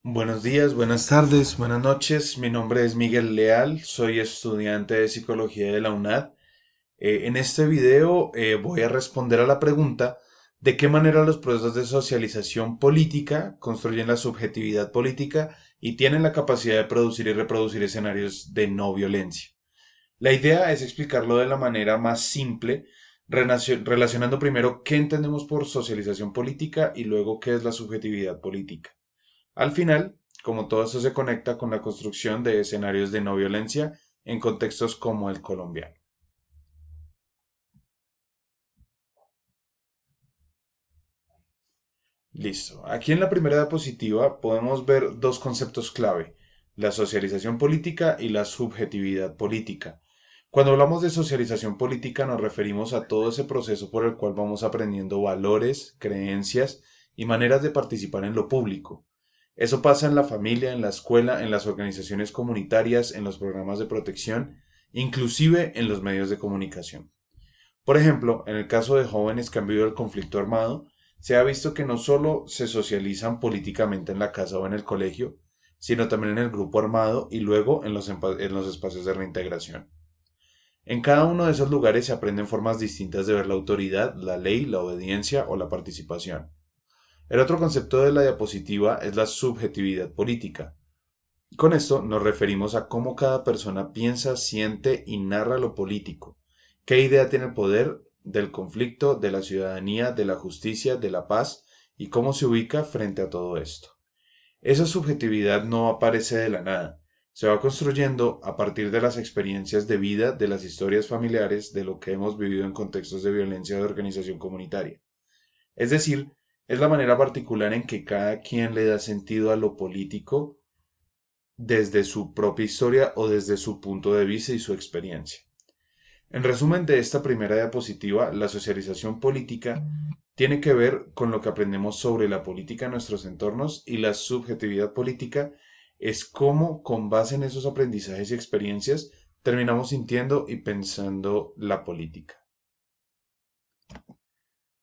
Buenos días, buenas tardes, buenas noches. Mi nombre es Miguel Leal, soy estudiante de psicología de la UNAD. En este video voy a responder a la pregunta de qué manera los procesos de socialización política construyen la subjetividad política y tienen la capacidad de producir y reproducir escenarios de no violencia. La idea es explicarlo de la manera más simple, relacionando primero qué entendemos por socialización política y luego qué es la subjetividad política. Al final, como todo esto se conecta con la construcción de escenarios de no violencia en contextos como el colombiano. Listo. Aquí en la primera diapositiva podemos ver dos conceptos clave, la socialización política y la subjetividad política. Cuando hablamos de socialización política nos referimos a todo ese proceso por el cual vamos aprendiendo valores, creencias y maneras de participar en lo público. Eso pasa en la familia, en la escuela, en las organizaciones comunitarias, en los programas de protección, inclusive en los medios de comunicación. Por ejemplo, en el caso de jóvenes que han vivido el conflicto armado, se ha visto que no solo se socializan políticamente en la casa o en el colegio, sino también en el grupo armado y luego en los espacios de reintegración. En cada uno de esos lugares se aprenden formas distintas de ver la autoridad, la ley, la obediencia o la participación. El otro concepto de la diapositiva es la subjetividad política. Con esto nos referimos a cómo cada persona piensa, siente y narra lo político. ¿Qué idea tiene el poder del conflicto, de la ciudadanía, de la justicia, de la paz y cómo se ubica frente a todo esto? Esa subjetividad no aparece de la nada. Se va construyendo a partir de las experiencias de vida, de las historias familiares, de lo que hemos vivido en contextos de violencia de organización comunitaria. Es decir, es la manera particular en que cada quien le da sentido a lo político desde su propia historia o desde su punto de vista y su experiencia. En resumen de esta primera diapositiva, la socialización política tiene que ver con lo que aprendemos sobre la política en nuestros entornos y la subjetividad política es cómo, con base en esos aprendizajes y experiencias, terminamos sintiendo y pensando la política.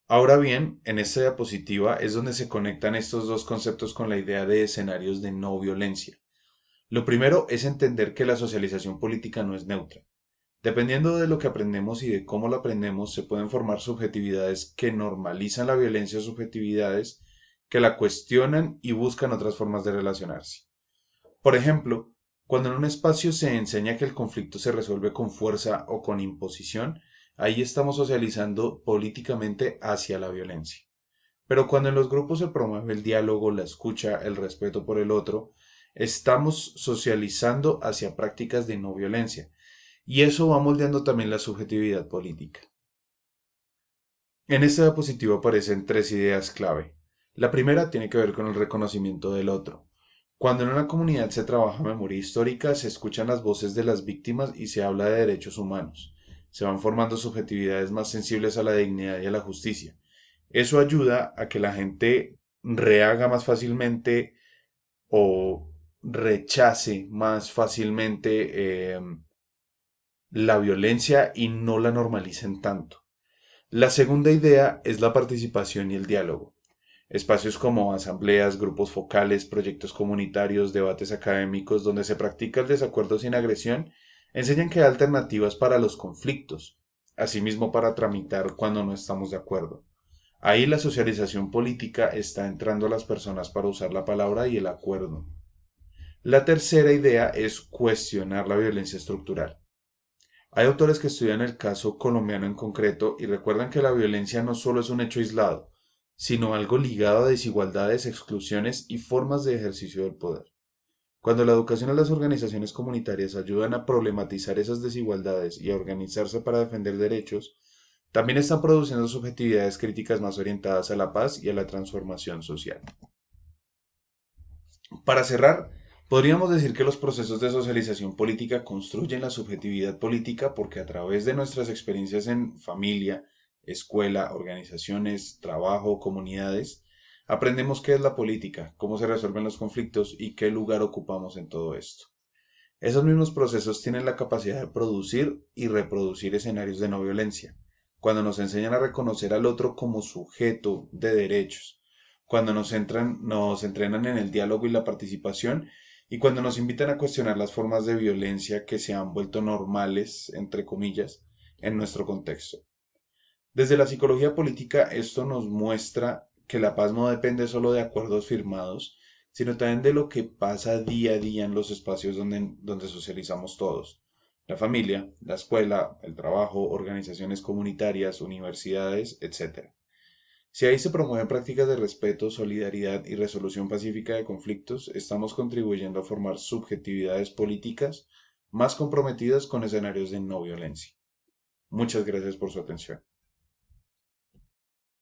Ahora bien, en esta diapositiva es donde se conectan estos dos conceptos con la idea de escenarios de no violencia. Lo primero es entender que la socialización política no es neutra. Dependiendo de lo que aprendemos y de cómo lo aprendemos, se pueden formar subjetividades que normalizan la violencia o subjetividades que la cuestionan y buscan otras formas de relacionarse. Por ejemplo, cuando en un espacio se enseña que el conflicto se resuelve con fuerza o con imposición, ahí estamos socializando políticamente hacia la violencia. Pero cuando en los grupos se promueve el diálogo, la escucha, el respeto por el otro, estamos socializando hacia prácticas de no violencia. Y eso va moldeando también la subjetividad política. En esta diapositiva aparecen tres ideas clave. La primera tiene que ver con el reconocimiento del otro. Cuando en una comunidad se trabaja memoria histórica, se escuchan las voces de las víctimas y se habla de derechos humanos. Se van formando subjetividades más sensibles a la dignidad y a la justicia. Eso ayuda a que la gente rehaga más fácilmente o rechace más fácilmente la violencia y no la normalicen tanto. La segunda idea es la participación y el diálogo. Espacios como asambleas, grupos focales, proyectos comunitarios, debates académicos donde se practica el desacuerdo sin agresión, enseñan que hay alternativas para los conflictos, asimismo para tramitar cuando no estamos de acuerdo. Ahí la socialización política está entrando a las personas para usar la palabra y el acuerdo. La tercera idea es cuestionar la violencia estructural. Hay autores que estudian el caso colombiano en concreto y recuerdan que la violencia no solo es un hecho aislado, sino algo ligado a desigualdades, exclusiones y formas de ejercicio del poder. Cuando la educación y las organizaciones comunitarias ayudan a problematizar esas desigualdades y a organizarse para defender derechos, también están produciendo subjetividades críticas más orientadas a la paz y a la transformación social. Para cerrar, podríamos decir que los procesos de socialización política construyen la subjetividad política porque a través de nuestras experiencias en familia, escuela, organizaciones, trabajo, comunidades, aprendemos qué es la política, cómo se resuelven los conflictos y qué lugar ocupamos en todo esto. Esos mismos procesos tienen la capacidad de producir y reproducir escenarios de no violencia, cuando nos enseñan a reconocer al otro como sujeto de derechos, cuando nos entrenan en el diálogo y la participación, y cuando nos invitan a cuestionar las formas de violencia que se han vuelto normales, entre comillas, en nuestro contexto. Desde la psicología política, esto nos muestra que la paz no depende solo de acuerdos firmados, sino también de lo que pasa día a día en los espacios donde socializamos todos. La familia, la escuela, el trabajo, organizaciones comunitarias, universidades, etc. Si ahí se promueven prácticas de respeto, solidaridad y resolución pacífica de conflictos, estamos contribuyendo a formar subjetividades políticas más comprometidas con escenarios de no violencia. Muchas gracias por su atención.